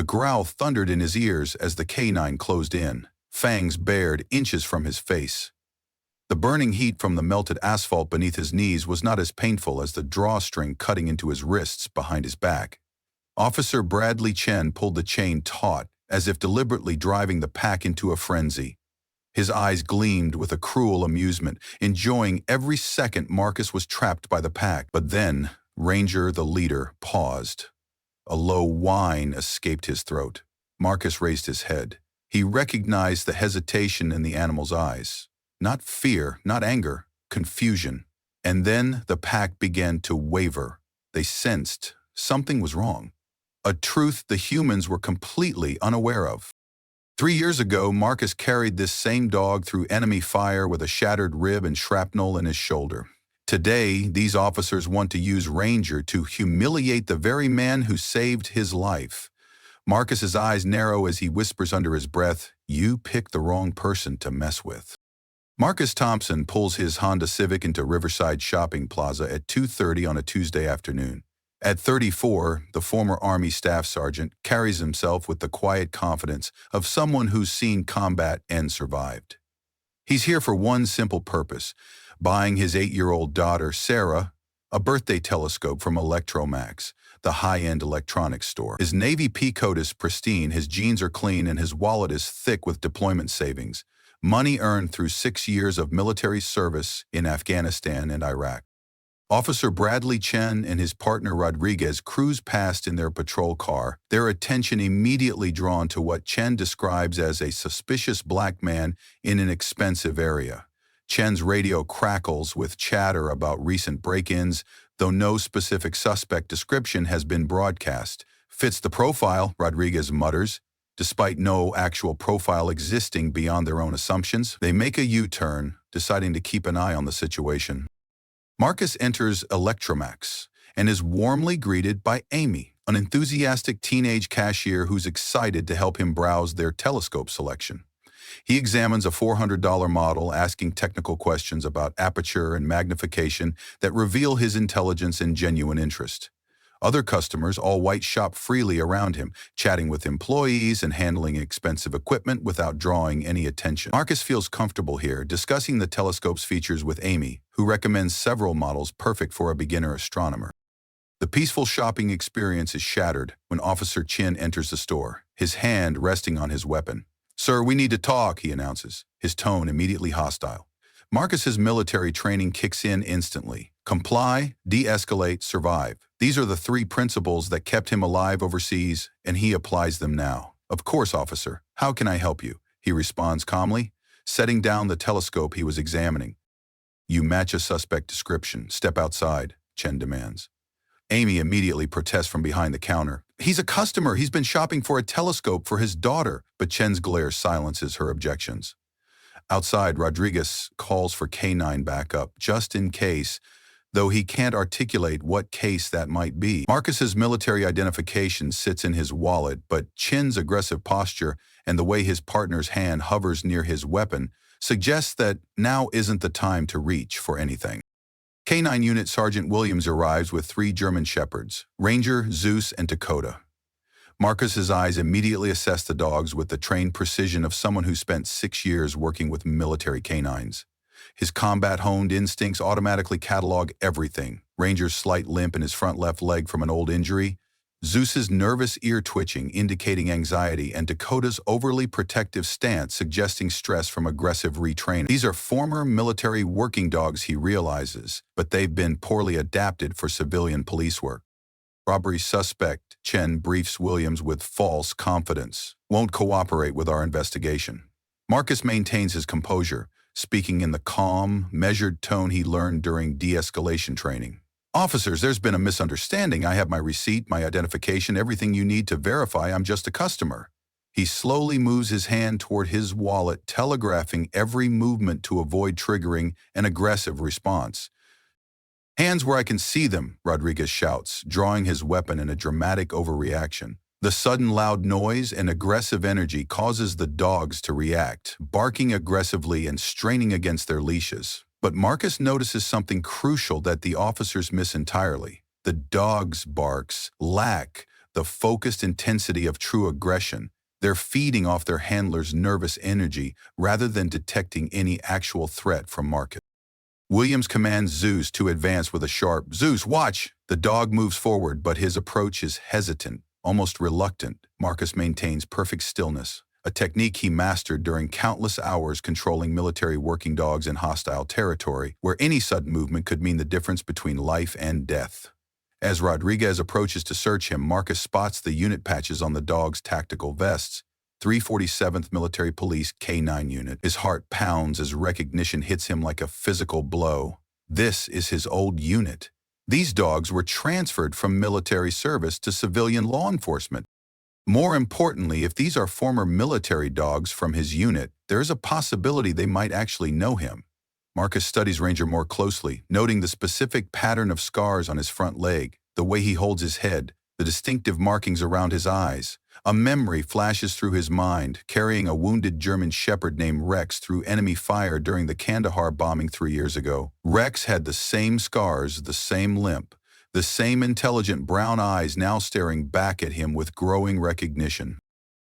growl thundered in his ears as the canine closed in, fangs bared inches from his face. The burning heat from the melted asphalt beneath his knees was not as painful as the drawstring cutting into his wrists behind his back. Officer Bradley Chen pulled the chain taut, as if deliberately driving the pack into a frenzy. His eyes gleamed with a cruel amusement, enjoying every second Marcus was trapped by the pack. But then, Ranger, the leader, paused. A low whine escaped his throat. Marcus raised his head. He recognized the hesitation in the animal's eyes. Not fear, not anger, confusion. And then the pack began to waver. They sensed something was wrong. A truth the humans were completely unaware of. 3 years ago, Marcus carried this same dog through enemy fire with a shattered rib and shrapnel in his shoulder. Today, these officers want to use Ranger to humiliate the very man who saved his life. Marcus's eyes narrow as he whispers under his breath, "You picked the wrong person to mess with." Marcus Thompson pulls his Honda Civic into Riverside Shopping Plaza at 2:30 on a Tuesday afternoon. At 34, the former Army Staff Sergeant carries himself with the quiet confidence of someone who's seen combat and survived. He's here for one simple purpose: buying his 8-year-old daughter, Sarah, a birthday telescope from Electromax, the high-end electronics store. His Navy pea coat is pristine, his jeans are clean, and his wallet is thick with deployment savings, money earned through 6 years of military service in Afghanistan and Iraq. Officer Bradley Chen and his partner Rodriguez cruise past in their patrol car, their attention immediately drawn to what Chen describes as a suspicious black man in an expensive area. Chen's radio crackles with chatter about recent break-ins, though no specific suspect description has been broadcast. "Fits the profile," Rodriguez mutters. Despite no actual profile existing beyond their own assumptions, they make a U-turn, deciding to keep an eye on the situation. Marcus enters Electromax and is warmly greeted by Amy, an enthusiastic teenage cashier who's excited to help him browse their telescope selection. He examines a $400 model, asking technical questions about aperture and magnification that reveal his intelligence and genuine interest. Other customers, all white, shop freely around him, chatting with employees and handling expensive equipment without drawing any attention. Marcus feels comfortable here, discussing the telescope's features with Amy, who recommends several models perfect for a beginner astronomer. The peaceful shopping experience is shattered when Officer Chin enters the store, his hand resting on his weapon. "Sir, we need to talk," he announces, his tone immediately hostile. Marcus's military training kicks in instantly. Comply, de-escalate, survive. These are the 3 principles that kept him alive overseas, and he applies them now. "Of course, officer. How can I help you?" he responds calmly, setting down the telescope he was examining. "You match a suspect description. Step outside," Chen demands. Amy immediately protests from behind the counter. "He's a customer. He's been shopping for a telescope for his daughter," but Chen's glare silences her objections. Outside, Rodriguez calls for canine backup, just in case, though he can't articulate what case that might be. Marcus's military identification sits in his wallet, but Chin's aggressive posture and the way his partner's hand hovers near his weapon suggests that now isn't the time to reach for anything. Canine Unit Sergeant Williams arrives with 3 German Shepherds, Ranger, Zeus, and Dakota. Marcus's eyes immediately assess the dogs with the trained precision of someone who spent 6 years working with military canines. His combat-honed instincts automatically catalog everything: Ranger's slight limp in his front left leg from an old injury, Zeus's nervous ear twitching indicating anxiety, and Dakota's overly protective stance suggesting stress from aggressive retraining. These are former military working dogs, he realizes, but they've been poorly adapted for civilian police work. Robbery suspect, Chen briefs Williams with false confidence. "Won't cooperate with our investigation." Marcus maintains his composure, speaking in the calm, measured tone he learned during de-escalation training. "Officers, there's been a misunderstanding. I have my receipt, my identification, everything you need to verify I'm just a customer." He slowly moves his hand toward his wallet, telegraphing every movement to avoid triggering an aggressive response. "Hands where I can see them," Rodriguez shouts, drawing his weapon in a dramatic overreaction. The sudden loud noise and aggressive energy causes the dogs to react, barking aggressively and straining against their leashes. But Marcus notices something crucial that the officers miss entirely. The dogs' barks lack the focused intensity of true aggression. They're feeding off their handler's nervous energy rather than detecting any actual threat from Marcus. Williams commands Zeus to advance with a sharp, "Zeus, watch!" The dog moves forward, but his approach is hesitant, almost reluctant. Marcus maintains perfect stillness, a technique he mastered during countless hours controlling military working dogs in hostile territory, where any sudden movement could mean the difference between life and death. As Rodriguez approaches to search him, Marcus spots the unit patches on the dog's tactical vests. 347th Military Police K9 Unit. His heart pounds as recognition hits him like a physical blow. This is his old unit. These dogs were transferred from military service to civilian law enforcement. More importantly, if these are former military dogs from his unit, there is a possibility they might actually know him. Marcus studies Ranger more closely, noting the specific pattern of scars on his front leg, the way he holds his head, the distinctive markings around his eyes. A memory flashes through his mind, carrying a wounded German shepherd named Rex through enemy fire during the Kandahar bombing 3 years ago. Rex had the same scars, the same limp, the same intelligent brown eyes now staring back at him with growing recognition.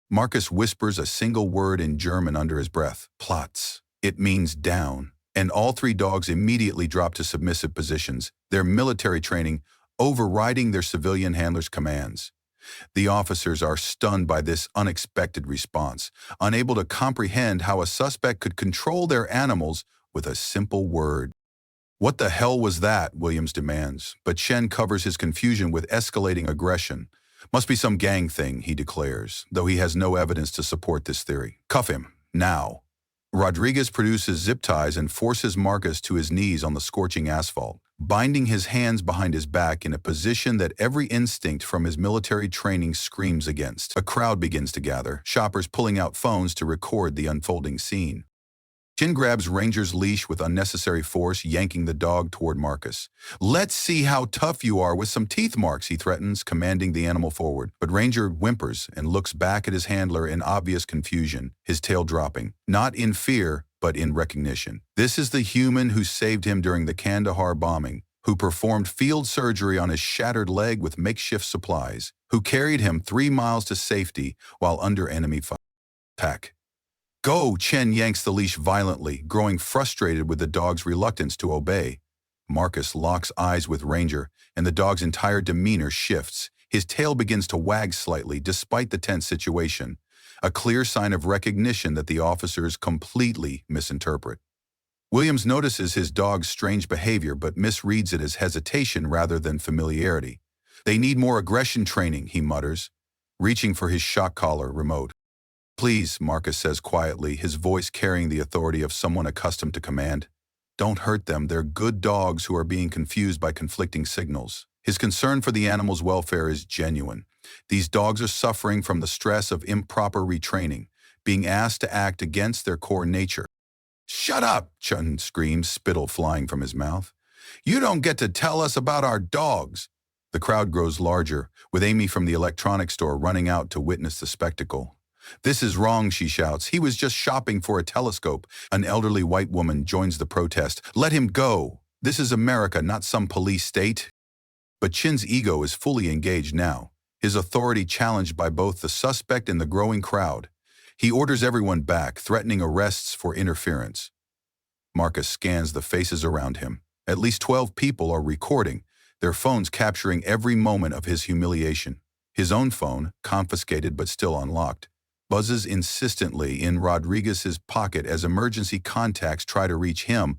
Marcus whispers a single word in German under his breath, "Platz." It means down, and all 3 dogs immediately drop to submissive positions, their military training overriding their civilian handler's commands. The officers are stunned by this unexpected response, unable to comprehend how a suspect could control their animals with a simple word. "What the hell was that?" Williams demands, but Shen covers his confusion with escalating aggression. "Must be some gang thing," he declares, though he has no evidence to support this theory. "Cuff him, now." Rodriguez produces zip ties and forces Marcus to his knees on the scorching asphalt, binding his hands behind his back in a position that every instinct from his military training screams against. A crowd begins to gather, shoppers pulling out phones to record the unfolding scene. Chin grabs Ranger's leash with unnecessary force, yanking the dog toward Marcus. "Let's see how tough you are with some teeth marks," he threatens, commanding the animal forward. But Ranger whimpers and looks back at his handler in obvious confusion, his tail dropping, not in fear, but in recognition. This is the human who saved him during the Kandahar bombing, who performed field surgery on his shattered leg with makeshift supplies, who carried him 3 miles to safety while under enemy fire. Pack. "Go!" Chen yanks the leash violently, growing frustrated with the dog's reluctance to obey. Marcus locks eyes with Ranger, and the dog's entire demeanor shifts. His tail begins to wag slightly despite the tense situation, a clear sign of recognition that the officers completely misinterpret. Williams notices his dog's strange behavior but misreads it as hesitation rather than familiarity. "They need more aggression training," he mutters, reaching for his shock collar remote. "Please," Marcus says quietly, his voice carrying the authority of someone accustomed to command. "Don't hurt them. They're good dogs who are being confused by conflicting signals." His concern for the animal's welfare is genuine. These dogs are suffering from the stress of improper retraining, being asked to act against their core nature. "Shut up!" Chun screams, spittle flying from his mouth. "You don't get to tell us about our dogs." The crowd grows larger, with Amy from the electronics store running out to witness the spectacle. "This is wrong," she shouts. "He was just shopping for a telescope." An elderly white woman joins the protest. "Let him go. This is America, not some police state." But Chin's ego is fully engaged now, his authority challenged by both the suspect and the growing crowd. He orders everyone back, threatening arrests for interference. Marcus scans the faces around him. At least 12 people are recording, their phones capturing every moment of his humiliation. His own phone, confiscated but still unlocked, buzzes insistently in Rodriguez's pocket as emergency contacts try to reach him.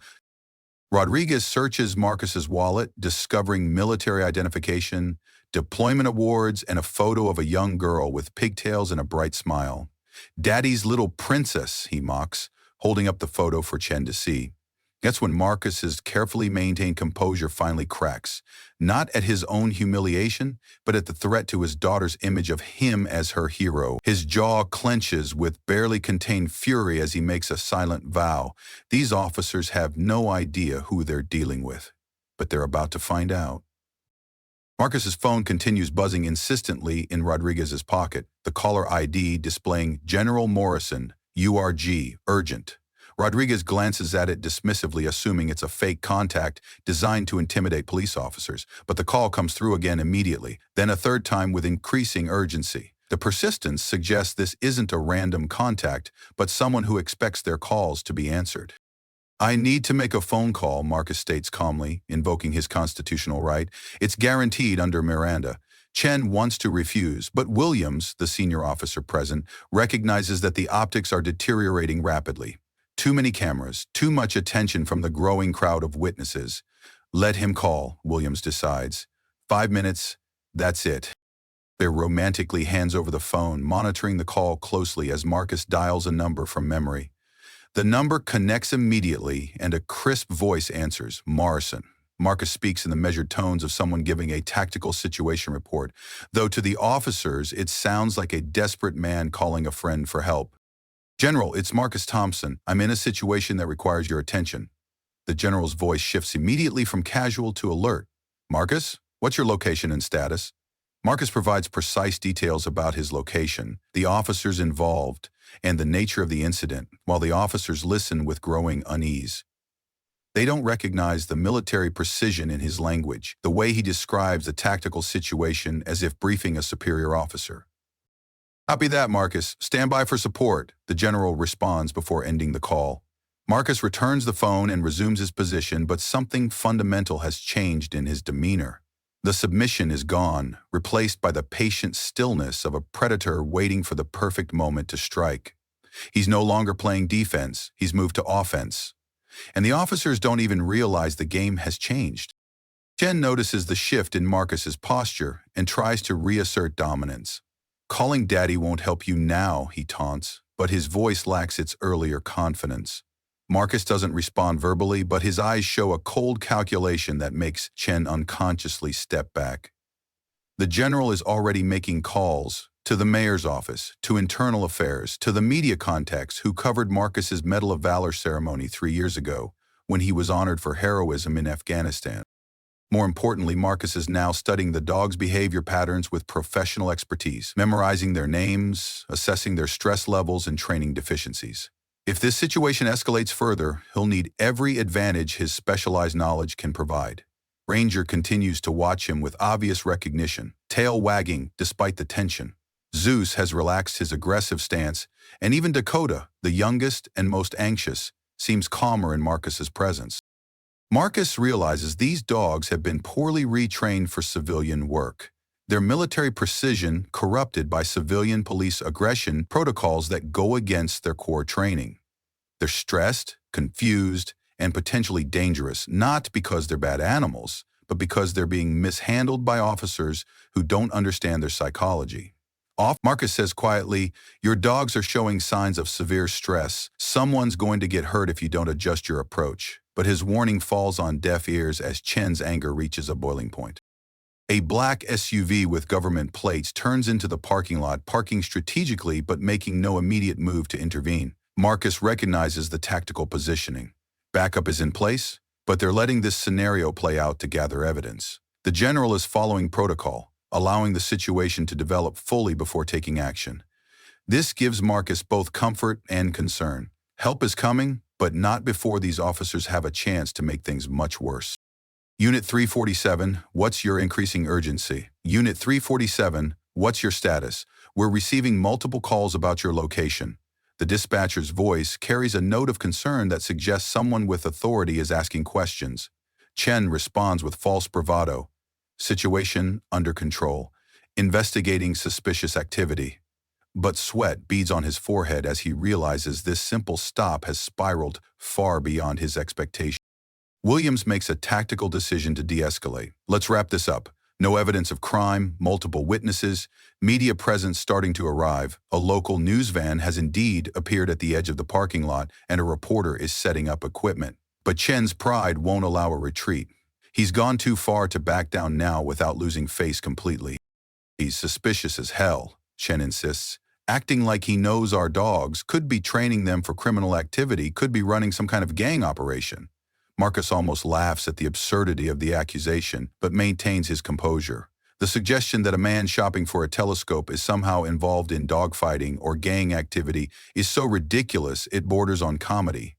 Rodriguez searches Marcus's wallet, discovering military identification, deployment awards, and a photo of a young girl with pigtails and a bright smile. "Daddy's little princess," he mocks, holding up the photo for Chen to see. That's when Marcus's carefully maintained composure finally cracks, not at his own humiliation, but at the threat to his daughter's image of him as her hero. His jaw clenches with barely contained fury as he makes a silent vow. These officers have no idea who they're dealing with, but they're about to find out. Marcus's phone continues buzzing insistently in Rodriguez's pocket, the caller ID displaying General Morrison, URG, urgent. Rodriguez glances at it dismissively, assuming it's a fake contact designed to intimidate police officers, but the call comes through again immediately, then a third time with increasing urgency. The persistence suggests this isn't a random contact, but someone who expects their calls to be answered. "I need to make a phone call," Marcus states calmly, invoking his constitutional right. "It's guaranteed under Miranda." Chen wants to refuse, but Williams, the senior officer present, recognizes that the optics are deteriorating rapidly. Too many cameras, too much attention from the growing crowd of witnesses. "Let him call," Williams decides. 5 minutes, that's it. They're romantically hands over the phone, monitoring the call closely as Marcus dials a number from memory. The number connects immediately, and a crisp voice answers, "Morrison." Marcus speaks in the measured tones of someone giving a tactical situation report, though to the officers it sounds like a desperate man calling a friend for help. "General, it's Marcus Thompson. I'm in a situation that requires your attention." The general's voice shifts immediately from casual to alert. "Marcus, what's your location and status?" Marcus provides precise details about his location, the officers involved, and the nature of the incident, while the officers listen with growing unease. They don't recognize the military precision in his language, the way he describes a tactical situation as if briefing a superior officer. "Copy that, Marcus. Stand by for support," the general responds before ending the call. Marcus returns the phone and resumes his position, but something fundamental has changed in his demeanor. The submission is gone, replaced by the patient stillness of a predator waiting for the perfect moment to strike. He's no longer playing defense, he's moved to offense. And the officers don't even realize the game has changed. Chen notices the shift in Marcus's posture and tries to reassert dominance. "Calling daddy won't help you now," he taunts, but his voice lacks its earlier confidence. Marcus doesn't respond verbally, but his eyes show a cold calculation that makes Chen unconsciously step back. The general is already making calls to the mayor's office, to internal affairs, to the media contacts who covered Marcus's Medal of Valor ceremony 3 years ago, when he was honored for heroism in Afghanistan. More importantly, Marcus is now studying the dog's behavior patterns with professional expertise, memorizing their names, assessing their stress levels, and training deficiencies. If this situation escalates further, he'll need every advantage his specialized knowledge can provide. Ranger continues to watch him with obvious recognition, tail wagging despite the tension. Zeus has relaxed his aggressive stance, and even Dakota, the youngest and most anxious, seems calmer in Marcus's presence. Marcus realizes these dogs have been poorly retrained for civilian work. Their military precision corrupted by civilian police aggression protocols that go against their core training. They're stressed, confused, and potentially dangerous, not because they're bad animals, but because they're being mishandled by officers who don't understand their psychology. Marcus says quietly, "Your dogs are showing signs of severe stress. Someone's going to get hurt if you don't adjust your approach." But his warning falls on deaf ears as Chen's anger reaches a boiling point. A black SUV with government plates turns into the parking lot, parking strategically but making no immediate move to intervene. Marcus recognizes the tactical positioning. Backup is in place, but they're letting this scenario play out to gather evidence. The general is following protocol, allowing the situation to develop fully before taking action. This gives Marcus both comfort and concern. Help is coming, but not before these officers have a chance to make things much worse. Unit 347, what's your increasing urgency? Unit 347, what's your status? We're receiving multiple calls about your location. The dispatcher's voice carries a note of concern that suggests someone with authority is asking questions. Chen responds with false bravado. Situation under control. Investigating suspicious activity. But sweat beads on his forehead as he realizes this simple stop has spiraled far beyond his expectations. Williams makes a tactical decision to de-escalate. "Let's wrap this up. No evidence of crime, multiple witnesses, media presence starting to arrive. A local news van has indeed appeared at the edge of the parking lot, and a reporter is setting up equipment. But Chen's pride won't allow a retreat. He's gone too far to back down now without losing face completely. He's suspicious as hell," Chen insists, "acting like he knows our dogs, could be training them for criminal activity, could be running some kind of gang operation." Marcus almost laughs at the absurdity of the accusation, but maintains his composure. The suggestion that a man shopping for a telescope is somehow involved in dogfighting or gang activity is so ridiculous it borders on comedy.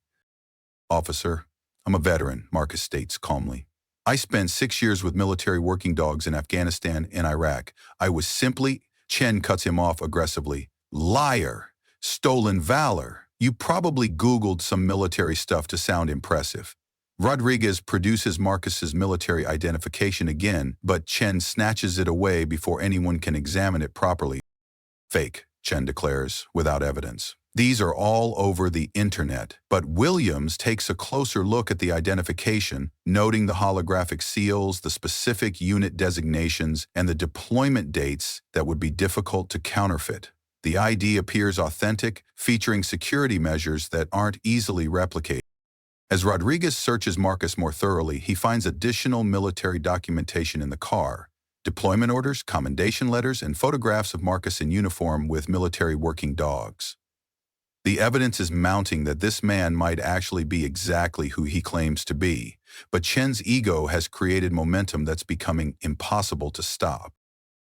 Officer, I'm a veteran, Marcus states calmly. I spent 6 years with military working dogs in Afghanistan and Iraq. I was simply... Chen cuts him off aggressively. Liar! Stolen valor! You probably Googled some military stuff to sound impressive. Rodriguez produces Marcus's military identification again, but Chen snatches it away before anyone can examine it properly. Fake, Chen declares, without evidence. These are all over the internet, but Williams takes a closer look at the identification, noting the holographic seals, the specific unit designations, and the deployment dates that would be difficult to counterfeit. The ID appears authentic, featuring security measures that aren't easily replicated. As Rodriguez searches Marcus more thoroughly, he finds additional military documentation in the car. Deployment orders, commendation letters, and photographs of Marcus in uniform with military working dogs. The evidence is mounting that this man might actually be exactly who he claims to be, but Chen's ego has created momentum that's becoming impossible to stop.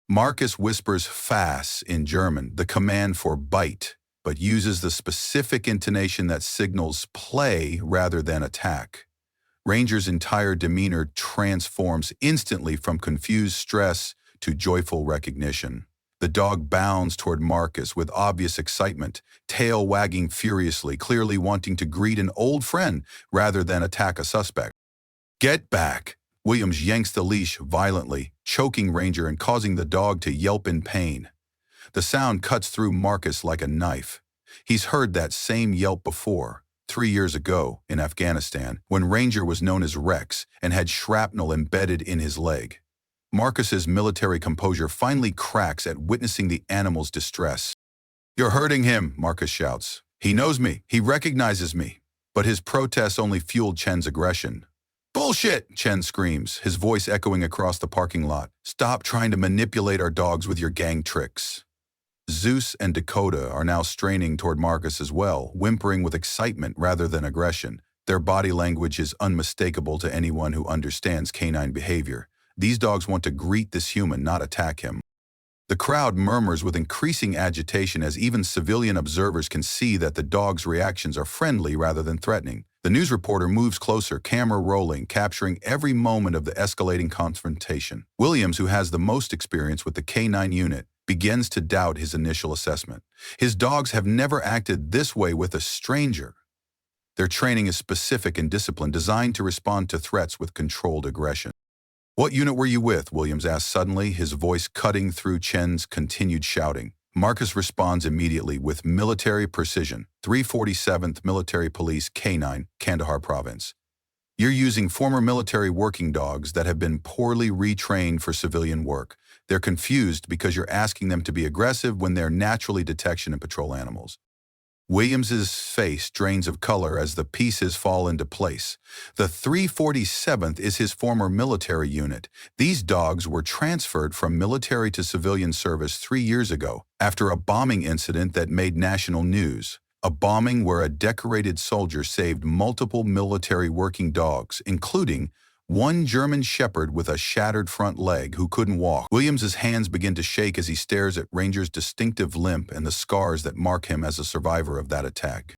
Marcus whispers "Fass" in German, the command for bite, but uses the specific intonation that signals play rather than attack. Ranger's entire demeanor transforms instantly from confused stress to joyful recognition. The dog bounds toward Marcus with obvious excitement, tail wagging furiously, clearly wanting to greet an old friend rather than attack a suspect. Get back! Williams yanks the leash violently, choking Ranger and causing the dog to yelp in pain. The sound cuts through Marcus like a knife. He's heard that same yelp before, 3 years ago in Afghanistan, when Ranger was known as Rex and had shrapnel embedded in his leg. Marcus's military composure finally cracks at witnessing the animal's distress. "You're hurting him," Marcus shouts. "He knows me. He recognizes me." But his protests only fueled Chen's aggression. "Bullshit!" Chen screams, his voice echoing across the parking lot. "Stop trying to manipulate our dogs with your gang tricks." Zeus and Dakota are now straining toward Marcus as well, whimpering with excitement rather than aggression. Their body language is unmistakable to anyone who understands canine behavior. These dogs want to greet this human, not attack him. The crowd murmurs with increasing agitation as even civilian observers can see that the dog's reactions are friendly rather than threatening. The news reporter moves closer, camera rolling, capturing every moment of the escalating confrontation. Williams, who has the most experience with the K9 unit, begins to doubt his initial assessment. His dogs have never acted this way with a stranger. Their training is specific and disciplined, designed to respond to threats with controlled aggression. "What unit were you with?" Williams asks suddenly, his voice cutting through Chen's continued shouting. Marcus responds immediately with military precision. 347th Military Police K9, Kandahar Province. "You're using former military working dogs that have been poorly retrained for civilian work. They're confused because you're asking them to be aggressive when they're naturally detection and patrol animals." Williams's face drains of color as the pieces fall into place. The 347th is his former military unit. These dogs were transferred from military to civilian service 3 years ago, after a bombing incident that made national news. A bombing where a decorated soldier saved multiple military working dogs, including one German shepherd with a shattered front leg who couldn't walk. Williams's hands begin to shake as he stares at Ranger's distinctive limp and the scars that mark him as a survivor of that attack.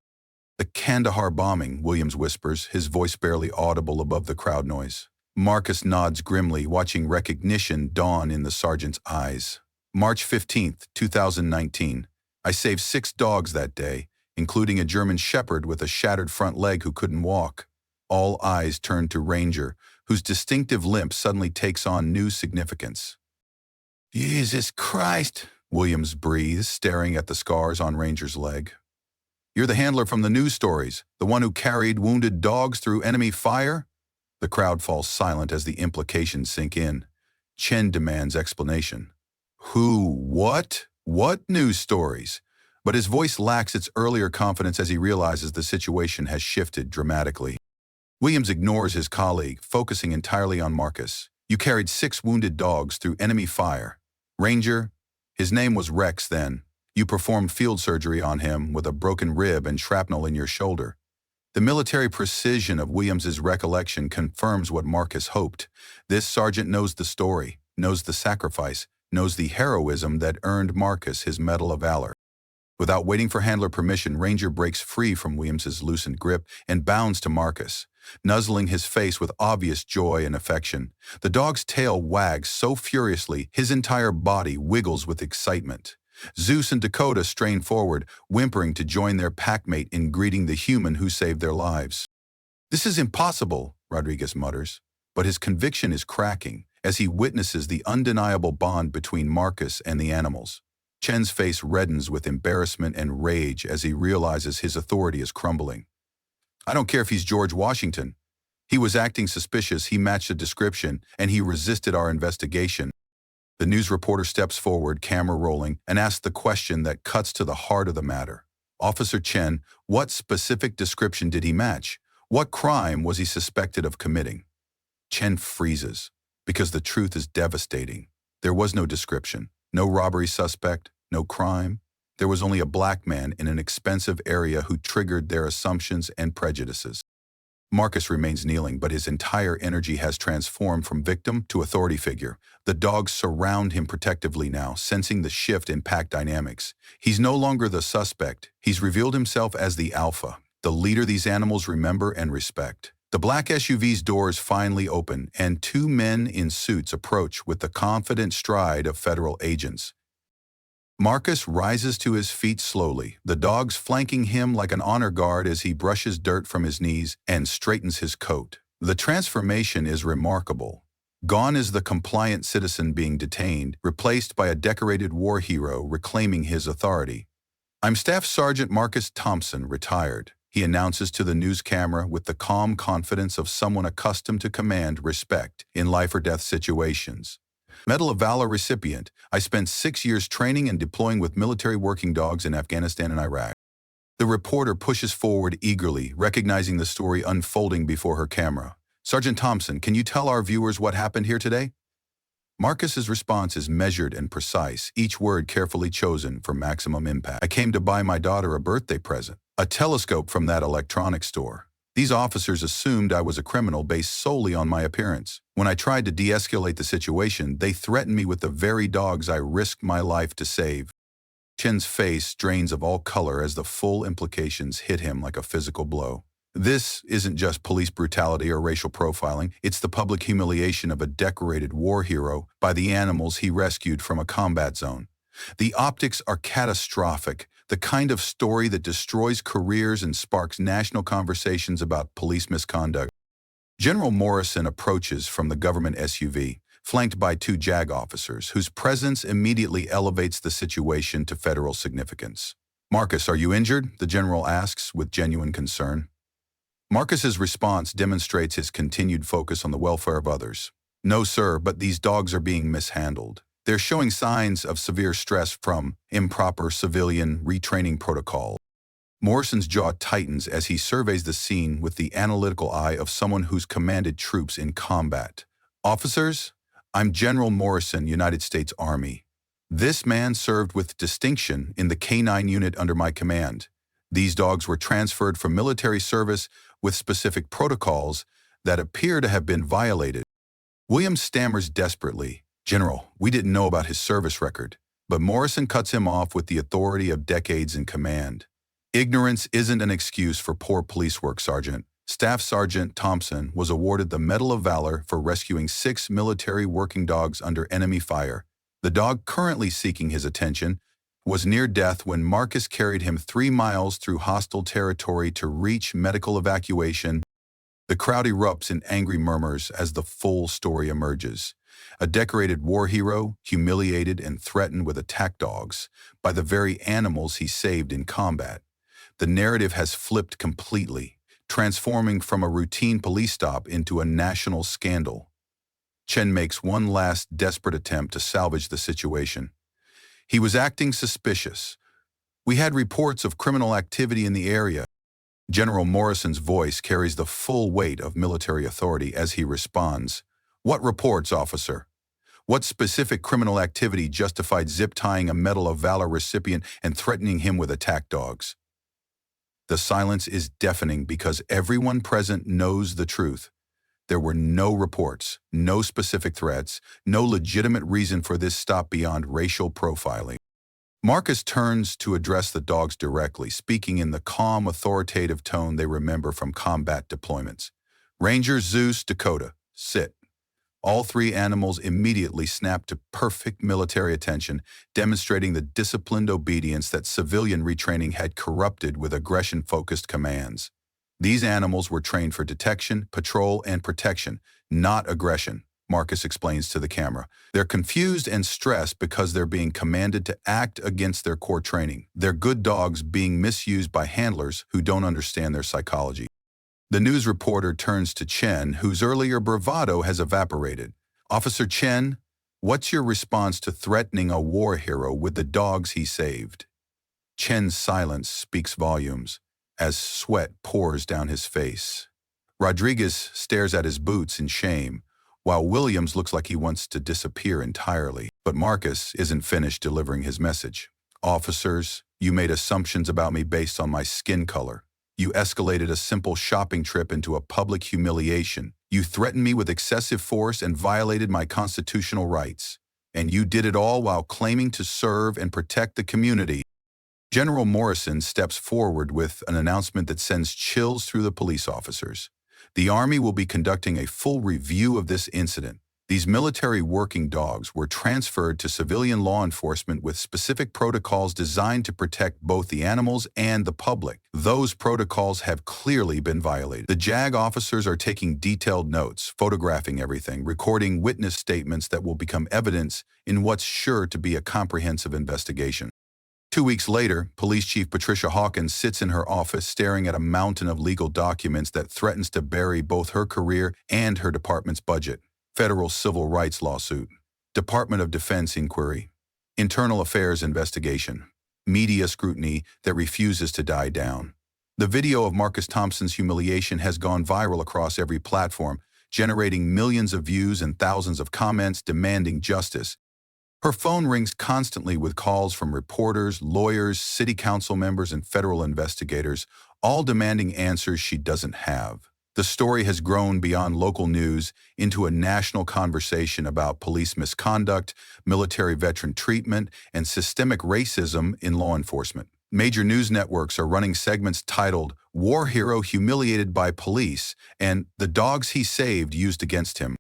"The Kandahar bombing," Williams whispers, his voice barely audible above the crowd noise. Marcus nods grimly, watching recognition dawn in the sergeant's eyes. "March 15th, 2019. I saved 6 dogs that day, including a German shepherd with a shattered front leg who couldn't walk." All eyes turn to Ranger, whose distinctive limp suddenly takes on new significance. "Jesus Christ," Williams breathes, staring at the scars on Ranger's leg. "You're the handler from the news stories, the one who carried wounded dogs through enemy fire?" The crowd falls silent as the implications sink in. Chen demands explanation. "Who? What? What news stories?" But his voice lacks its earlier confidence as he realizes the situation has shifted dramatically. Williams ignores his colleague, focusing entirely on Marcus. "You carried 6 wounded dogs through enemy fire. Ranger, his name was Rex then. You performed field surgery on him with a broken rib and shrapnel in your shoulder." The military precision of Williams's recollection confirms what Marcus hoped. This sergeant knows the story, knows the sacrifice, knows the heroism that earned Marcus his Medal of Valor. Without waiting for handler permission, Ranger breaks free from Williams's loosened grip and bounds to Marcus, nuzzling his face with obvious joy and affection. The dog's tail wags so furiously, his entire body wiggles with excitement. Zeus and Dakota strain forward, whimpering to join their packmate in greeting the human who saved their lives. "This is impossible," Rodriguez mutters, but his conviction is cracking as he witnesses the undeniable bond between Marcus and the animals. Chen's face reddens with embarrassment and rage as he realizes his authority is crumbling. "I don't care if he's George Washington. He was acting suspicious, he matched the description, and he resisted our investigation." The news reporter steps forward, camera rolling, and asks the question that cuts to the heart of the matter. "Officer Chen, what specific description did he match? What crime was he suspected of committing?" Chen freezes, because the truth is devastating. There was no description, no robbery suspect, no crime. There was only a black man in an expensive area who triggered their assumptions and prejudices. Marcus remains kneeling, but his entire energy has transformed from victim to authority figure. The dogs surround him protectively now, sensing the shift in pack dynamics. He's no longer the suspect. He's revealed himself as the alpha, the leader these animals remember and respect. The black SUV's doors finally open, and two men in suits approach with the confident stride of federal agents. Marcus rises to his feet slowly, the dogs flanking him like an honor guard as he brushes dirt from his knees and straightens his coat. The transformation is remarkable. Gone is the compliant citizen being detained, replaced by a decorated war hero reclaiming his authority. "I'm Staff Sergeant Marcus Thompson, retired," he announces to the news camera with the calm confidence of someone accustomed to command respect in life-or-death situations. "Medal of Valor recipient, I spent 6 years training and deploying with military working dogs in Afghanistan and Iraq." The reporter pushes forward eagerly, recognizing the story unfolding before her camera. "Sergeant Thompson, can you tell our viewers what happened here today?" Marcus's response is measured and precise, each word carefully chosen for maximum impact. "I came to buy my daughter a birthday present. A telescope from that electronics store. These officers assumed I was a criminal based solely on my appearance. When I tried to de-escalate the situation, they threatened me with the very dogs I risked my life to save." Chen's face drains of all color as the full implications hit him like a physical blow. This isn't just police brutality or racial profiling, it's the public humiliation of a decorated war hero by the animals he rescued from a combat zone. The optics are catastrophic, the kind of story that destroys careers and sparks national conversations about police misconduct. General Morrison approaches from the government SUV, flanked by two JAG officers, whose presence immediately elevates the situation to federal significance. "Marcus, are you injured?" the general asks with genuine concern. Marcus's response demonstrates his continued focus on the welfare of others. "No, sir, but these dogs are being mishandled. They're showing signs of severe stress from improper civilian retraining protocol." Morrison's jaw tightens as he surveys the scene with the analytical eye of someone who's commanded troops in combat. "Officers, I'm General Morrison, United States Army. This man served with distinction in the canine unit under my command. These dogs were transferred from military service with specific protocols that appear to have been violated." Williams stammers desperately, "General, we didn't know about his service record." But Morrison cuts him off with the authority of decades in command. "Ignorance isn't an excuse for poor police work, Sergeant. Staff Sergeant Thompson was awarded the Medal of Valor for rescuing 6 military working dogs under enemy fire. The dog currently seeking his attention was near death when Marcus carried him 3 miles through hostile territory to reach medical evacuation." The crowd erupts in angry murmurs as the full story emerges. A decorated war hero, humiliated and threatened with attack dogs by the very animals he saved in combat. The narrative has flipped completely, transforming from a routine police stop into a national scandal. Chen makes one last desperate attempt to salvage the situation. "He was acting suspicious. We had reports of criminal activity in the area." General Morrison's voice carries the full weight of military authority as he responds, "What reports, officer? What specific criminal activity justified zip-tying a Medal of Valor recipient and threatening him with attack dogs?" The silence is deafening because everyone present knows the truth. There were no reports, no specific threats, no legitimate reason for this stop beyond racial profiling. Marcus turns to address the dogs directly, speaking in the calm, authoritative tone they remember from combat deployments. Ranger Zeus, Dakota, sit. All three animals immediately snap to perfect military attention, demonstrating the disciplined obedience that civilian retraining had corrupted with aggression-focused commands. These animals were trained for detection, patrol, and protection, not aggression, Marcus explains to the camera. They're confused and stressed because they're being commanded to act against their core training. They're good dogs being misused by handlers who don't understand their psychology. The news reporter turns to Chen, whose earlier bravado has evaporated. Officer Chen, what's your response to threatening a war hero with the dogs he saved? Chen's silence speaks volumes, as sweat pours down his face. Rodriguez stares at his boots in shame, while Williams looks like he wants to disappear entirely. But Marcus isn't finished delivering his message. Officers, you made assumptions about me based on my skin color. You escalated a simple shopping trip into a public humiliation. You threatened me with excessive force and violated my constitutional rights. And you did it all while claiming to serve and protect the community. General Morrison steps forward with an announcement that sends chills through the police officers. The Army will be conducting a full review of this incident. These military working dogs were transferred to civilian law enforcement with specific protocols designed to protect both the animals and the public. Those protocols have clearly been violated. The JAG officers are taking detailed notes, photographing everything, recording witness statements that will become evidence in what's sure to be a comprehensive investigation. 2 weeks later, Police Chief Patricia Hawkins sits in her office staring at a mountain of legal documents that threatens to bury both her career and her department's budget. Federal civil rights lawsuit, Department of Defense inquiry, internal affairs investigation, media scrutiny that refuses to die down. The video of Marcus Thompson's humiliation has gone viral across every platform, generating millions of views and thousands of comments demanding justice. Her phone rings constantly with calls from reporters, lawyers, city council members, and federal investigators, all demanding answers she doesn't have. The story has grown beyond local news into a national conversation about police misconduct, military veteran treatment, and systemic racism in law enforcement. Major news networks are running segments titled "War Hero Humiliated by Police" and "The Dogs He Saved Used Against Him."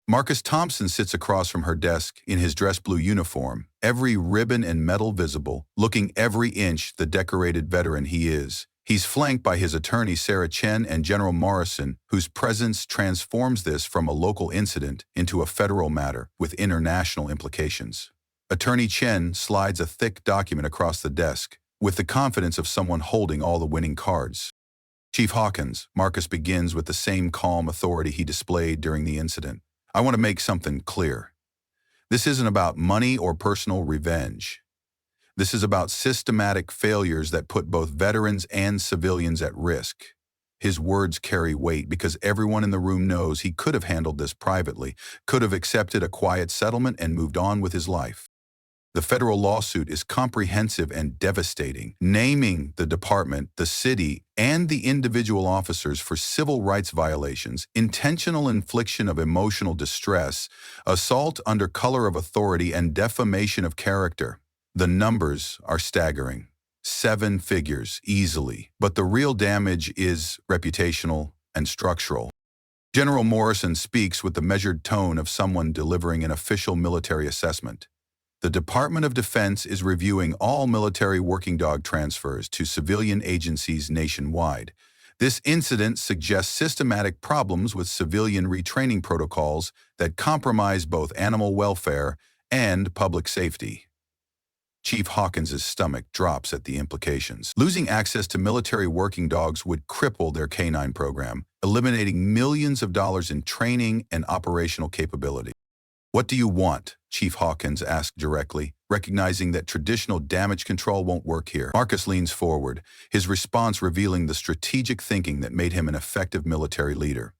Marcus Thompson sits across from her desk in his dress blue uniform, every ribbon and medal visible, looking every inch the decorated veteran he is. He's flanked by his attorney Sarah Chen and General Morrison, whose presence transforms this from a local incident into a federal matter with international implications. Attorney Chen slides a thick document across the desk, with the confidence of someone holding all the winning cards. Chief Hawkins, Marcus begins with the same calm authority he displayed during the incident. I want to make something clear. This isn't about money or personal revenge. This is about systematic failures that put both veterans and civilians at risk. His words carry weight because everyone in the room knows he could have handled this privately, could have accepted a quiet settlement and moved on with his life. The federal lawsuit is comprehensive and devastating, naming the department, the city, and the individual officers for civil rights violations, intentional infliction of emotional distress, assault under color of authority, and defamation of character. The numbers are staggering. 7 figures, easily. But the real damage is reputational and structural. General Morrison speaks with the measured tone of someone delivering an official military assessment. The Department of Defense is reviewing all military working dog transfers to civilian agencies nationwide. This incident suggests systematic problems with civilian retraining protocols that compromise both animal welfare and public safety. Chief Hawkins' stomach drops at the implications. Losing access to military working dogs would cripple their canine program, eliminating millions of dollars in training and operational capability. What do you want? Chief Hawkins asked directly, recognizing that traditional damage control won't work here. Marcus leans forward, his response revealing the strategic thinking that made him an effective military leader.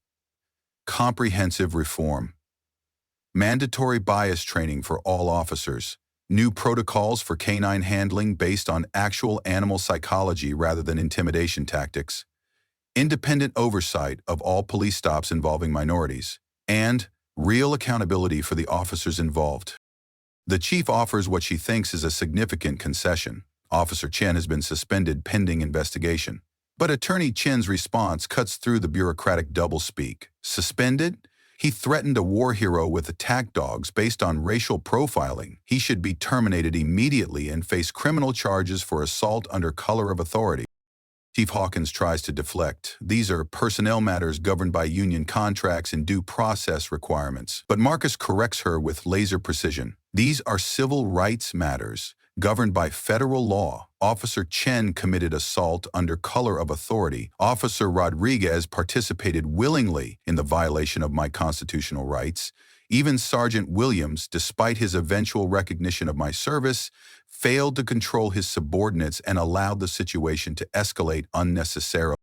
Comprehensive reform. Mandatory bias training for all officers. New protocols for canine handling based on actual animal psychology rather than intimidation tactics. Independent oversight of all police stops involving minorities. And real accountability for the officers involved. The chief offers what she thinks is a significant concession. Officer Chen has been suspended pending investigation. But Attorney Chen's response cuts through the bureaucratic doublespeak. Suspended? He threatened a war hero with attack dogs based on racial profiling. He should be terminated immediately and face criminal charges for assault under color of authority. Chief Hawkins tries to deflect. These are personnel matters governed by union contracts and due process requirements. But Marcus corrects her with laser precision. These are civil rights matters governed by federal law. Officer Chen committed assault under color of authority. Officer Rodriguez participated willingly in the violation of my constitutional rights. Even Sergeant Williams, despite his eventual recognition of my service, failed to control his subordinates and allowed the situation to escalate unnecessarily.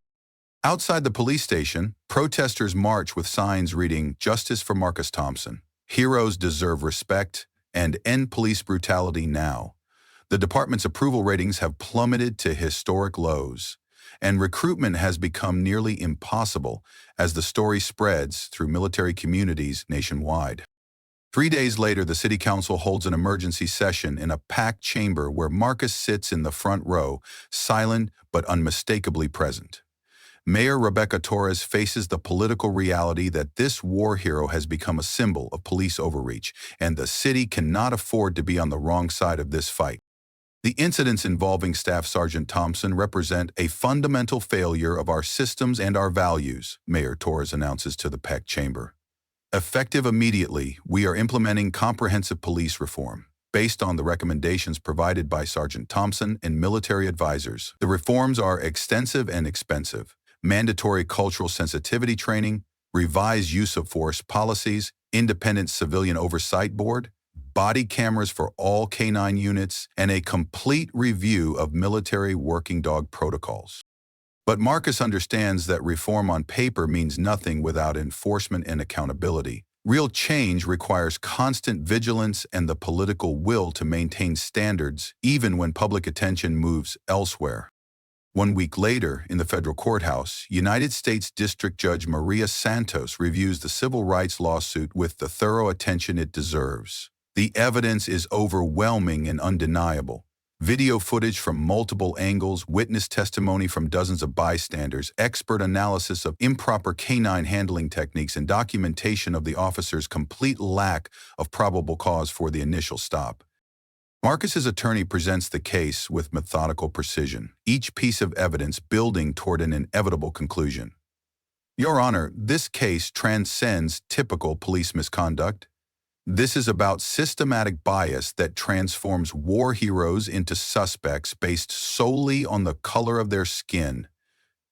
Outside the police station, protesters march with signs reading, "Justice for Marcus Thompson. Heroes deserve respect," and "End police brutality now." The department's approval ratings have plummeted to historic lows, and recruitment has become nearly impossible as the story spreads through military communities nationwide. 3 days later, the city council holds an emergency session in a packed chamber where Marcus sits in the front row, silent but unmistakably present. Mayor Rebecca Torres faces the political reality that this war hero has become a symbol of police overreach, and the city cannot afford to be on the wrong side of this fight. The incidents involving Staff Sergeant Thompson represent a fundamental failure of our systems and our values, Mayor Torres announces to the packed chamber. Effective immediately, we are implementing comprehensive police reform based on the recommendations provided by Sergeant Thompson and military advisors. The reforms are extensive and expensive. Mandatory cultural sensitivity training, revised use of force policies, independent civilian oversight board, body cameras for all canine units, and a complete review of military working dog protocols. But Marcus understands that reform on paper means nothing without enforcement and accountability. Real change requires constant vigilance and the political will to maintain standards, even when public attention moves elsewhere. 1 week later, in the federal courthouse, United States District Judge Maria Santos reviews the civil rights lawsuit with the thorough attention it deserves. The evidence is overwhelming and undeniable. Video footage from multiple angles, witness testimony from dozens of bystanders, expert analysis of improper canine handling techniques, and documentation of the officer's complete lack of probable cause for the initial stop. Marcus's attorney presents the case with methodical precision, each piece of evidence building toward an inevitable conclusion. Your Honor, this case transcends typical police misconduct. This is about systematic bias that transforms war heroes into suspects based solely on the color of their skin.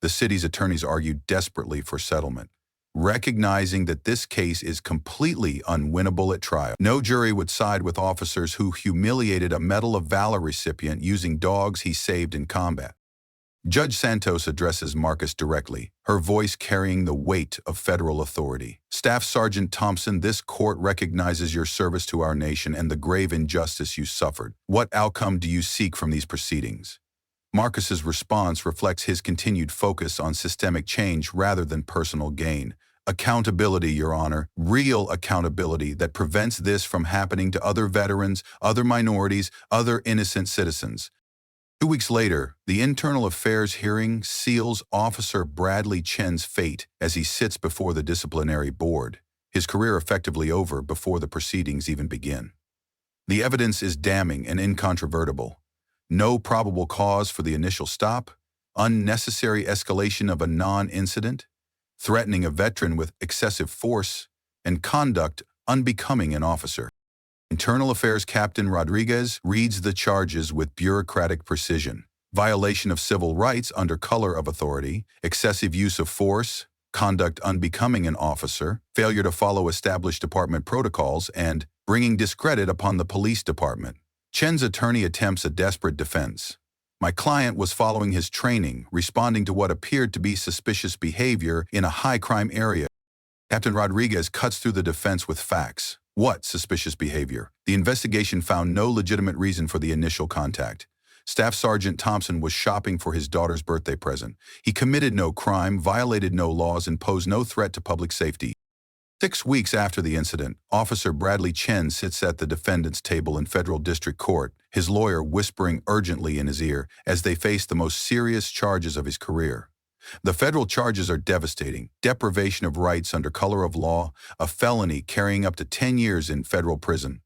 The city's attorneys argue desperately for settlement, recognizing that this case is completely unwinnable at trial. No jury would side with officers who humiliated a Medal of Valor recipient using dogs he saved in combat. Judge Santos addresses Marcus directly, her voice carrying the weight of federal authority. Staff Sergeant Thompson, this court recognizes your service to our nation and the grave injustice you suffered. What outcome do you seek from these proceedings? Marcus's response reflects his continued focus on systemic change rather than personal gain. Accountability, Your Honor, real accountability that prevents this from happening to other veterans, other minorities, other innocent citizens. 2 weeks later, the internal affairs hearing seals Officer Bradley Chen's fate as he sits before the disciplinary board, his career effectively over before the proceedings even begin. The evidence is damning and incontrovertible. No probable cause for the initial stop, unnecessary escalation of a non-incident, threatening a veteran with excessive force, and conduct unbecoming an officer. Internal Affairs Captain Rodriguez reads the charges with bureaucratic precision. Violation of civil rights under color of authority, excessive use of force, conduct unbecoming an officer, failure to follow established department protocols, and bringing discredit upon the police department. Chen's attorney attempts a desperate defense. My client was following his training, responding to what appeared to be suspicious behavior in a high-crime area. Captain Rodriguez cuts through the defense with facts. What suspicious behavior? The investigation found no legitimate reason for the initial contact. Staff Sergeant Thompson was shopping for his daughter's birthday present. He committed no crime, violated no laws, and posed no threat to public safety. 6 weeks after the incident, Officer Bradley Chen sits at the defendant's table in federal district court, his lawyer whispering urgently in his ear as they face the most serious charges of his career. The federal charges are devastating: deprivation of rights under color of law, a felony carrying up to 10 years in federal prison.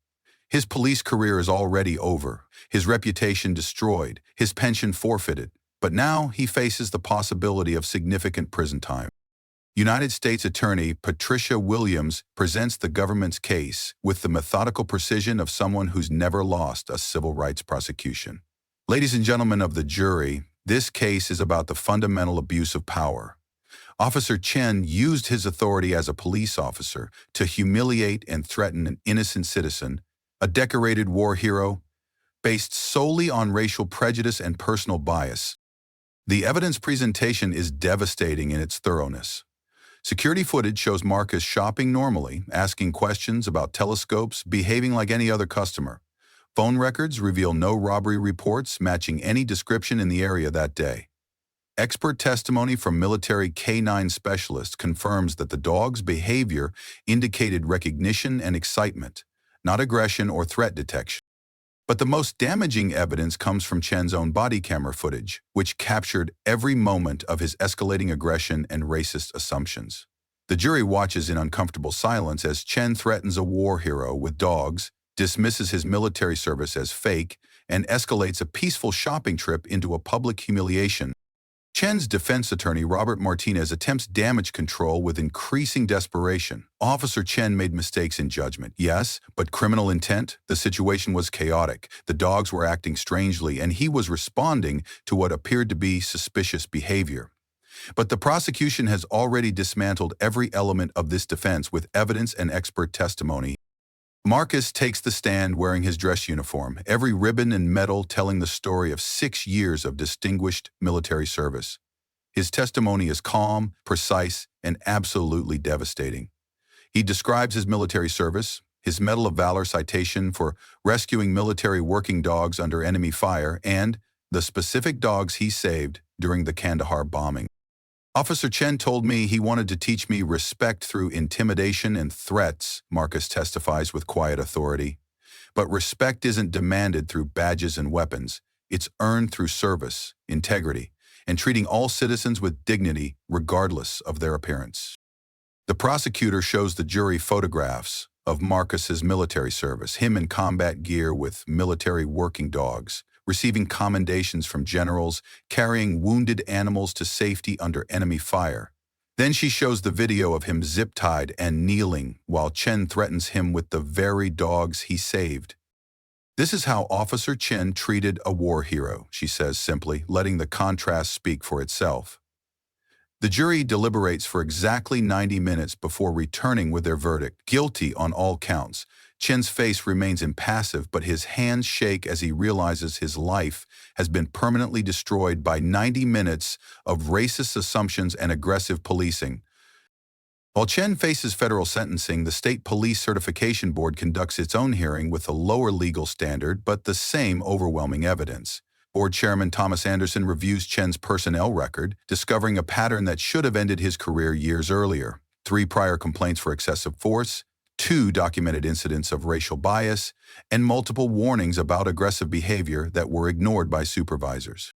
His police career is already over, his reputation destroyed, his pension forfeited, but now he faces the possibility of significant prison time. United States Attorney Patricia Williams presents the government's case with the methodical precision of someone who's never lost a civil rights prosecution. Ladies and gentlemen of the jury, this case is about the fundamental abuse of power. Officer Chen used his authority as a police officer to humiliate and threaten an innocent citizen, a decorated war hero, based solely on racial prejudice and personal bias. The evidence presentation is devastating in its thoroughness. Security footage shows Marcus shopping normally, asking questions about telescopes, behaving like any other customer. Phone records reveal no robbery reports matching any description in the area that day. Expert testimony from military canine specialists confirms that the dog's behavior indicated recognition and excitement, not aggression or threat detection. But the most damaging evidence comes from Chen's own body camera footage, which captured every moment of his escalating aggression and racist assumptions. The jury watches in uncomfortable silence as Chen threatens a war hero with dogs, dismisses his military service as fake, and escalates a peaceful shopping trip into a public humiliation. Chen's defense attorney, Robert Martinez, attempts damage control with increasing desperation. Officer Chen made mistakes in judgment, yes, but criminal intent? The situation was chaotic. The dogs were acting strangely, and he was responding to what appeared to be suspicious behavior. But the prosecution has already dismantled every element of this defense with evidence and expert testimony. Marcus takes the stand wearing his dress uniform, every ribbon and medal telling the story of 6 years of distinguished military service. His testimony is calm, precise, and absolutely devastating. He describes his military service, his Medal of Valor citation for rescuing military working dogs under enemy fire, and the specific dogs he saved during the Kandahar bombing. Officer Chen told me he wanted to teach me respect through intimidation and threats, Marcus testifies with quiet authority. But respect isn't demanded through badges and weapons. It's earned through service, integrity, and treating all citizens with dignity regardless of their appearance. The prosecutor shows the jury photographs of Marcus's military service, him in combat gear with military working dogs, receiving commendations from generals, carrying wounded animals to safety under enemy fire. Then she shows the video of him zip-tied and kneeling while Chen threatens him with the very dogs he saved. "This is how Officer Chen treated a war hero," she says simply, letting the contrast speak for itself. The jury deliberates for exactly 90 minutes before returning with their verdict, guilty on all counts. Chen's face remains impassive, but his hands shake as he realizes his life has been permanently destroyed by 90 minutes of racist assumptions and aggressive policing. While Chen faces federal sentencing, the State Police Certification Board conducts its own hearing with a lower legal standard but the same overwhelming evidence. Board Chairman Thomas Anderson reviews Chen's personnel record, discovering a pattern that should have ended his career years earlier: 3 prior complaints for excessive force, 2 documented incidents of racial bias, and multiple warnings about aggressive behavior that were ignored by supervisors.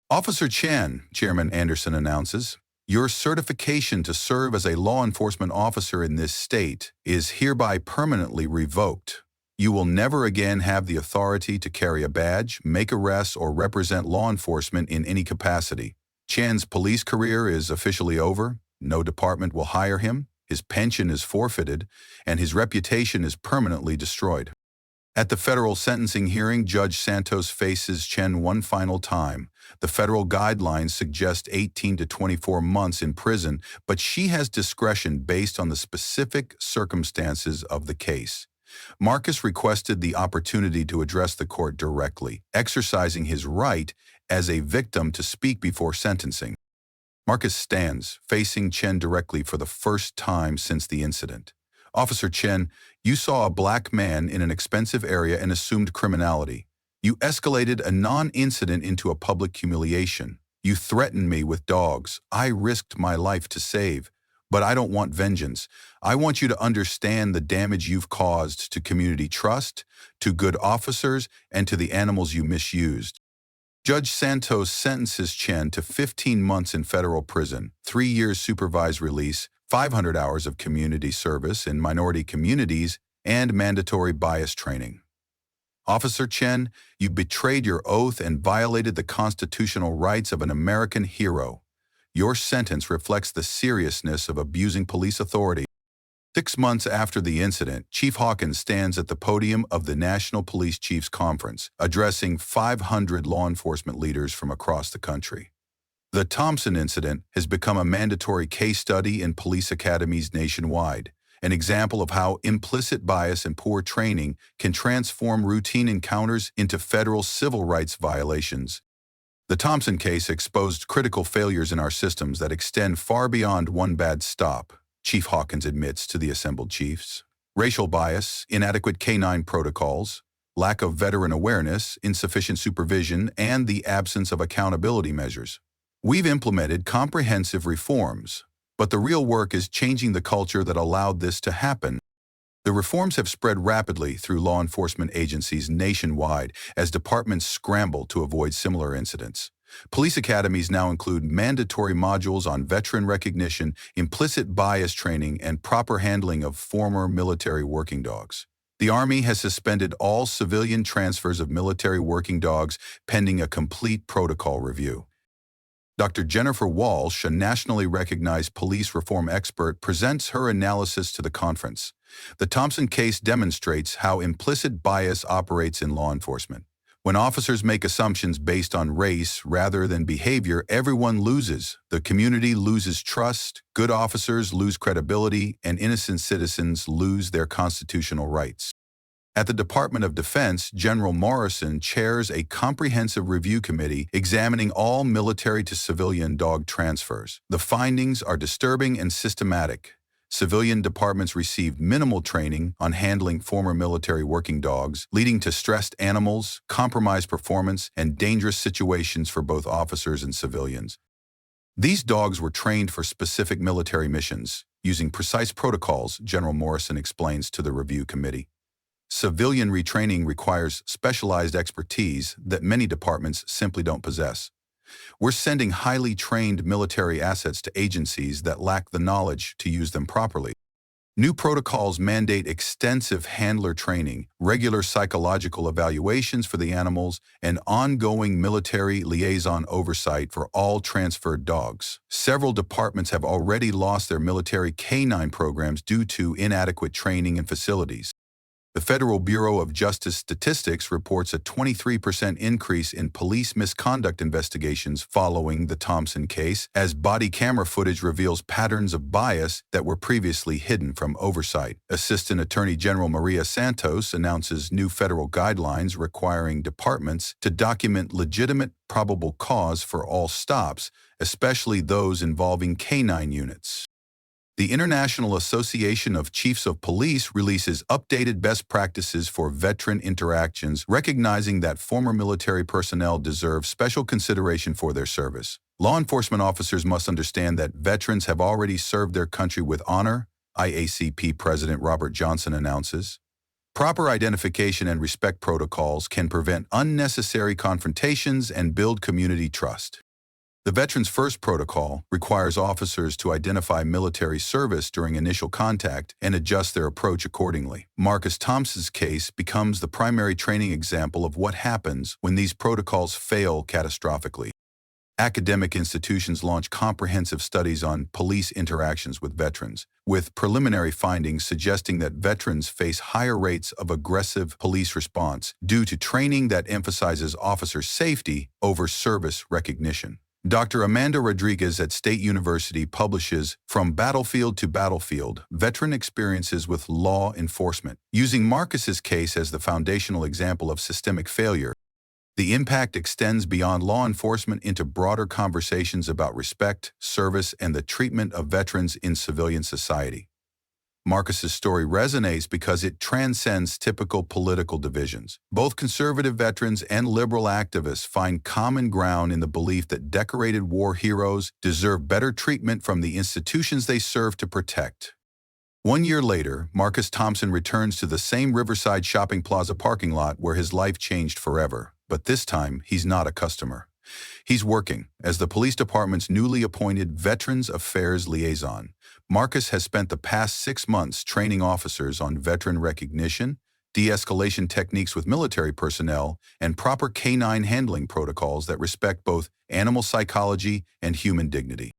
"Officer Chen," Chairman Anderson announces, "your certification to serve as a law enforcement officer in this state is hereby permanently revoked. You will never again have the authority to carry a badge, make arrests, or represent law enforcement in any capacity. Chen's police career is officially over. No department will hire him. His pension is forfeited, and his reputation is permanently destroyed." At the federal sentencing hearing, Judge Santos faces Chen one final time. The federal guidelines suggest 18 to 24 months in prison, but she has discretion based on the specific circumstances of the case. Marcus requested the opportunity to address the court directly, exercising his right as a victim to speak before sentencing. Marcus stands, facing Chen directly for the first time since the incident. "Officer Chen, you saw a black man in an expensive area and assumed criminality. You escalated a non-incident into a public humiliation. You threatened me with dogs I risked my life to save. But I don't want vengeance. I want you to understand the damage you've caused to community trust, to good officers, and to the animals you misused. Judge Santos sentences Chen to 15 months in federal prison, 3 years supervised release, 500 hours of community service in minority communities, and mandatory bias training. Officer Chen, you betrayed your oath and violated the constitutional rights of an American hero. Your sentence reflects the seriousness of abusing police authority. 6 months after the incident, Chief Hawkins stands at the podium of the National Police Chiefs Conference, addressing 500 law enforcement leaders from across the country. The Thompson incident has become a mandatory case study in police academies nationwide, an example of how implicit bias and poor training can transform routine encounters into federal civil rights violations. The Thompson case exposed critical failures in our systems that extend far beyond one bad stop, Chief Hawkins admits to the assembled chiefs. Racial bias, inadequate canine protocols, lack of veteran awareness, insufficient supervision, and the absence of accountability measures. We've implemented comprehensive reforms, but the real work is changing the culture that allowed this to happen. The reforms have spread rapidly through law enforcement agencies nationwide as departments scramble to avoid similar incidents. Police academies now include mandatory modules on veteran recognition, implicit bias training, and proper handling of former military working dogs. The Army has suspended all civilian transfers of military working dogs pending a complete protocol review. Dr. Jennifer Walsh, a nationally recognized police reform expert, presents her analysis to the conference. The Thompson case demonstrates how implicit bias operates in law enforcement. When officers make assumptions based on race rather than behavior, everyone loses. The community loses trust, good officers lose credibility, and innocent citizens lose their constitutional rights. At the Department of Defense, General Morrison chairs a comprehensive review committee examining all military to civilian dog transfers. The findings are disturbing and systematic. Civilian departments received minimal training on handling former military working dogs, leading to stressed animals, compromised performance, and dangerous situations for both officers and civilians. These dogs were trained for specific military missions, using precise protocols, General Morrison explains to the review committee. Civilian retraining requires specialized expertise that many departments simply don't possess. We're sending highly trained military assets to agencies that lack the knowledge to use them properly. New protocols mandate extensive handler training, regular psychological evaluations for the animals, and ongoing military liaison oversight for all transferred dogs. Several departments have already lost their military canine programs due to inadequate training and facilities. The Federal Bureau of Justice Statistics reports a 23% increase in police misconduct investigations following the Thompson case, as body camera footage reveals patterns of bias that were previously hidden from oversight. Assistant Attorney General Maria Santos announces new federal guidelines requiring departments to document legitimate probable cause for all stops, especially those involving canine units. The International Association of Chiefs of Police releases updated best practices for veteran interactions, recognizing that former military personnel deserve special consideration for their service. Law enforcement officers must understand that veterans have already served their country with honor, IACP President Robert Johnson announces. Proper identification and respect protocols can prevent unnecessary confrontations and build community trust. The Veterans First Protocol requires officers to identify military service during initial contact and adjust their approach accordingly. Marcus Thompson's case becomes the primary training example of what happens when these protocols fail catastrophically. Academic institutions launch comprehensive studies on police interactions with veterans, with preliminary findings suggesting that veterans face higher rates of aggressive police response due to training that emphasizes officer safety over service recognition. Dr. Amanda Rodriguez at State University publishes From Battlefield to Battlefield, Veteran Experiences with Law Enforcement. Using Marcus's case as the foundational example of systemic failure, the impact extends beyond law enforcement into broader conversations about respect, service, and the treatment of veterans in civilian society. Marcus's story resonates because it transcends typical political divisions. Both conservative veterans and liberal activists find common ground in the belief that decorated war heroes deserve better treatment from the institutions they serve to protect. 1 year later, Marcus Thompson returns to the same Riverside Shopping Plaza parking lot where his life changed forever. But this time, he's not a customer. He's working as the police department's newly appointed Veterans Affairs Liaison. Marcus has spent the past 6 months training officers on veteran recognition, de-escalation techniques with military personnel, and proper canine handling protocols that respect both animal psychology and human dignity.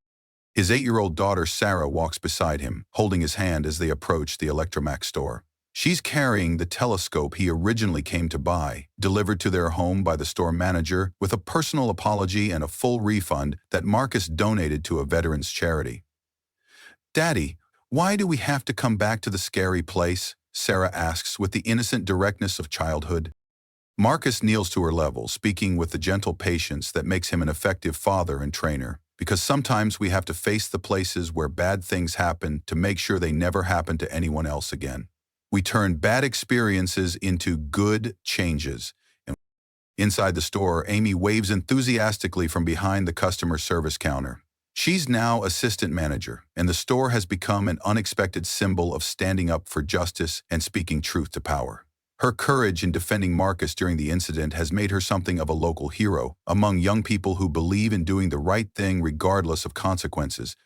His 8-year-old daughter Sarah walks beside him, holding his hand as they approach the Electromax store. She's carrying the telescope he originally came to buy, delivered to their home by the store manager with a personal apology and a full refund that Marcus donated to a veterans charity. "Daddy, why do we have to come back to the scary place?" Sarah asks with the innocent directness of childhood. Marcus kneels to her level, speaking with the gentle patience that makes him an effective father and trainer. Because sometimes we have to face the places where bad things happen to make sure they never happen to anyone else again. We turn bad experiences into good changes. Inside the store, Amy waves enthusiastically from behind the customer service counter. She's now assistant manager, and the store has become an unexpected symbol of standing up for justice and speaking truth to power. Her courage in defending Marcus during the incident has made her something of a local hero among young people who believe in doing the right thing regardless of consequences.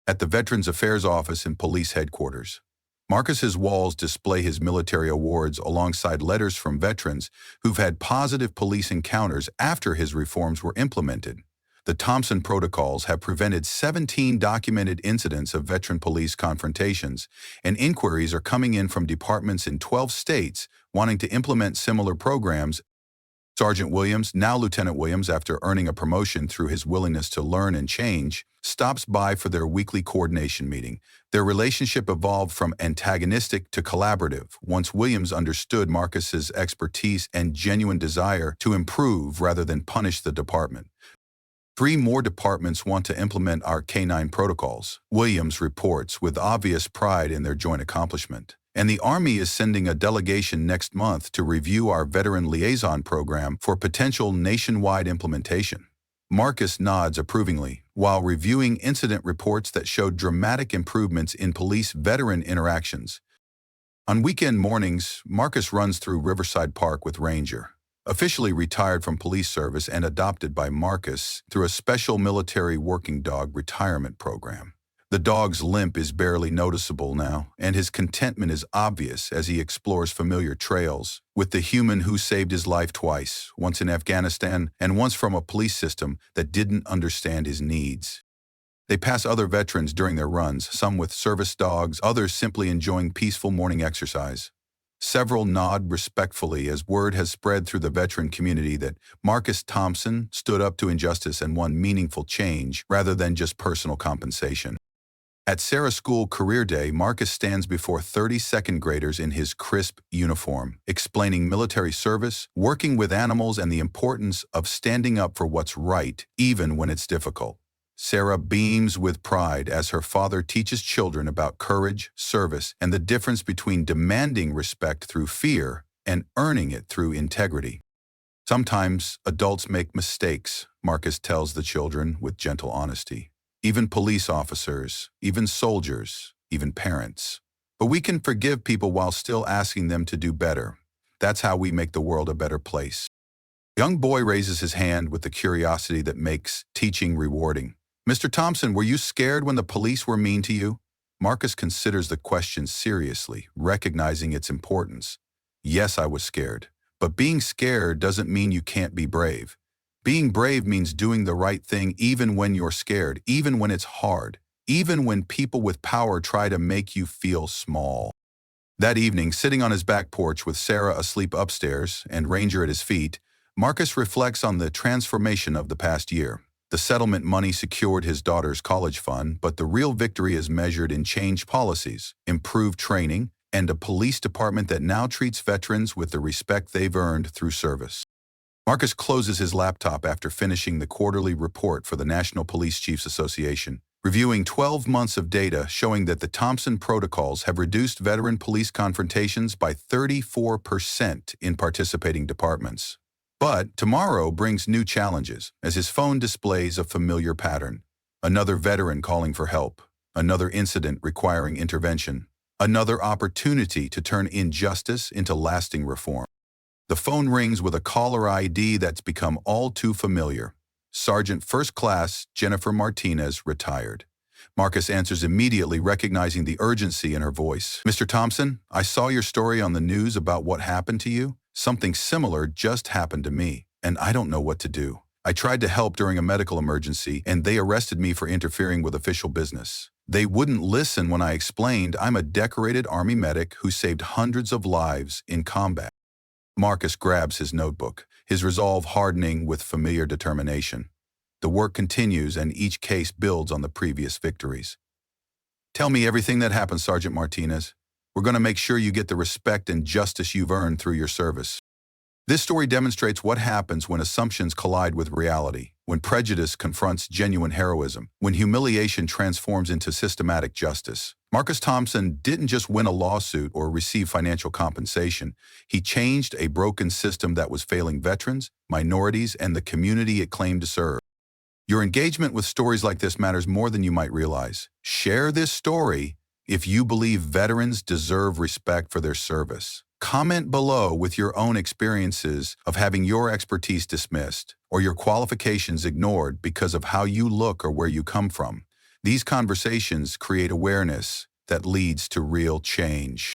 At the Veterans Affairs Office in police headquarters, Marcus's walls display his military awards alongside letters from veterans who've had positive police encounters after his reforms were implemented. The Thompson protocols have prevented 17 documented incidents of veteran police confrontations, and inquiries are coming in from departments in 12 states wanting to implement similar programs. Sergeant Williams, now Lieutenant Williams after earning a promotion through his willingness to learn and change, stops by for their weekly coordination meeting. Their relationship evolved from antagonistic to collaborative once Williams understood Marcus's expertise and genuine desire to improve rather than punish the department. 3 more departments want to implement our canine protocols, Williams reports with obvious pride in their joint accomplishment. And the Army is sending a delegation next month to review our Veteran Liaison program for potential nationwide implementation. Marcus nods approvingly, while reviewing incident reports that showed dramatic improvements in police-veteran interactions. On weekend mornings, Marcus runs through Riverside Park with Ranger, officially retired from police service and adopted by Marcus through a special military working dog retirement program. The dog's limp is barely noticeable now, and his contentment is obvious as he explores familiar trails with the human who saved his life twice, once in Afghanistan and once from a police system that didn't understand his needs. They pass other veterans during their runs, some with service dogs, others simply enjoying peaceful morning exercise. Several nod respectfully as word has spread through the veteran community that Marcus Thompson stood up to injustice and won meaningful change rather than just personal compensation. At Sarah's school career day, Marcus stands before 30 second graders in his crisp uniform, explaining military service, working with animals, and the importance of standing up for what's right, even when it's difficult. Sarah beams with pride as her father teaches children about courage, service, and the difference between demanding respect through fear and earning it through integrity. Sometimes adults make mistakes, Marcus tells the children with gentle honesty. Even police officers, even soldiers, even parents. But we can forgive people while still asking them to do better. That's how we make the world a better place. A young boy raises his hand with the curiosity that makes teaching rewarding. "Mr. Thompson, were you scared when the police were mean to you?" Marcus considers the question seriously, recognizing its importance. "Yes, I was scared. But being scared doesn't mean you can't be brave. Being brave means doing the right thing even when you're scared, even when it's hard, even when people with power try to make you feel small." That evening, sitting on his back porch with Sarah asleep upstairs and Ranger at his feet, Marcus reflects on the transformation of the past year. The settlement money secured his daughter's college fund, but the real victory is measured in changed policies, improved training, and a police department that now treats veterans with the respect they've earned through service. Marcus closes his laptop after finishing the quarterly report for the National Police Chiefs Association. reviewing 12 months of data showing that the Thompson protocols have reduced veteran police confrontations by 34% in participating departments. But tomorrow brings new challenges as his phone displays a familiar pattern. Another veteran calling for help, another incident requiring intervention, another opportunity to turn injustice into lasting reform. The phone rings with a caller ID that's become all too familiar. Sergeant First Class Jennifer Martinez, retired. Marcus answers immediately, recognizing the urgency in her voice. "Mr. Thompson, I saw your story on the news about what happened to you. Something similar just happened to me, and I don't know what to do. I tried to help during a medical emergency, and they arrested me for interfering with official business. They wouldn't listen when I explained I'm a decorated Army medic who saved hundreds of lives in combat." Marcus grabs his notebook, his resolve hardening with familiar determination. The work continues, and each case builds on the previous victories. "Tell me everything that happened, Sergeant Martinez. We're going to make sure you get the respect and justice you've earned through your service." This story demonstrates what happens when assumptions collide with reality, when prejudice confronts genuine heroism, when humiliation transforms into systematic justice. Marcus Thompson didn't just win a lawsuit or receive financial compensation. He changed a broken system that was failing veterans, minorities, and the community it claimed to serve. Your engagement with stories like this matters more than you might realize. Share this story if you believe veterans deserve respect for their service. Comment below with your own experiences of having your expertise dismissed or your qualifications ignored because of how you look or where you come from. These conversations create awareness that leads to real change.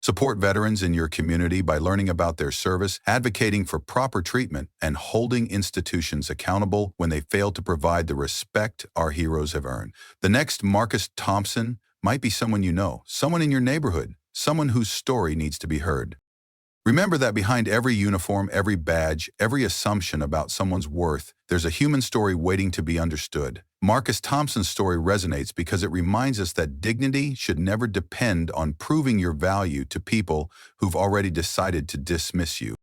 Support veterans in your community by learning about their service, advocating for proper treatment, and holding institutions accountable when they fail to provide the respect our heroes have earned. The next Marcus Thompson might be someone you know, someone in your neighborhood, someone whose story needs to be heard. Remember that behind every uniform, every badge, every assumption about someone's worth, there's a human story waiting to be understood. Marcus Thompson's story resonates because it reminds us that dignity should never depend on proving your value to people who've already decided to dismiss you.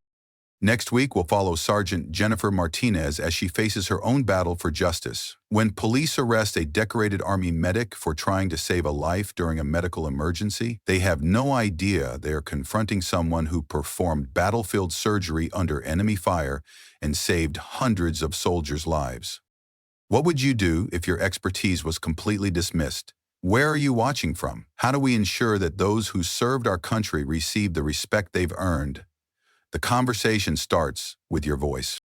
Next week, we'll follow Sergeant Jennifer Martinez as she faces her own battle for justice. When police arrest a decorated Army medic for trying to save a life during a medical emergency, they have no idea they are confronting someone who performed battlefield surgery under enemy fire and saved hundreds of soldiers' lives. What would you do if your expertise was completely dismissed? Where are you watching from? How do we ensure that those who served our country receive the respect they've earned? The conversation starts with your voice.